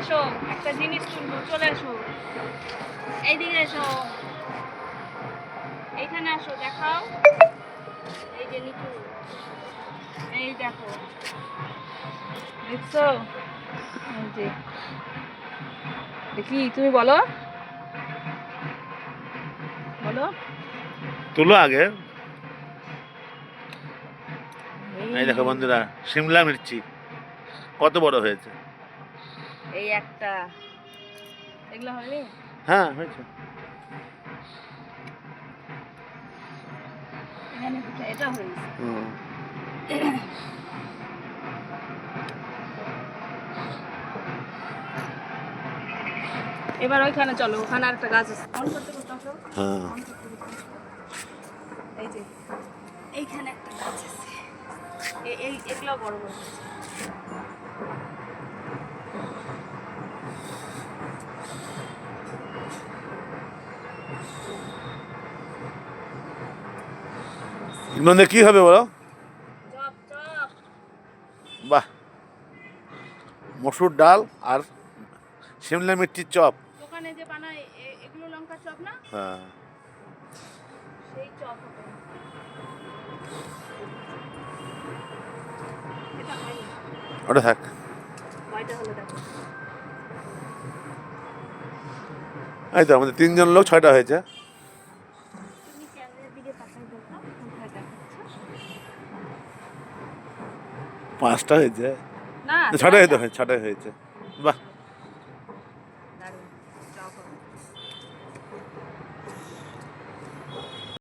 এসো, একটা জিনিস তুলবো, চলে এসো, এইদিকে এসো, এইখানে আসো, দেখাও, এই যে নিচু, এই দেখো, দেখছো, এই যে দেখি, তুমি বলো বলো। তুলো আগে। এই দেখো বন্ধুরা, শিমলা মির্চি কত বড় হয়েছে। এই একটা, এগুলো হয়নি? হ্যাঁ হয়েছে। এখানে এটা হয়েছে। এবার ওইখানে চলো, ওখানে আরেকটা গাছ আছে, অন করতে করতে আসো। হ্যাঁ অন করতে করতে আসো। এই যে এইখানে একটা গাছ আছে, এই এগুলো বড় বড় গাছ। নন্দে কি হবে বলো? Chop chop. বাহ, মসুর ডাল আর শিমলা মির্চির চপ। দোকানে যে বানায় এগুলো লঙ্কা চপ না, হ্যাঁ সেই চপ হবে। এটা হয়নি, ওটা থাক। কয়টা হলো দেখো। এই তো আমাদের 3 জন লোক 6টা হয়েছে। তুমি ক্যামেরার দিকে তাকাই দেখো, কোথায় দেখাচ্ছ? 5টা হয়েছে না, 6টা হয়েছে, 6টা হয়েছে। বাহ।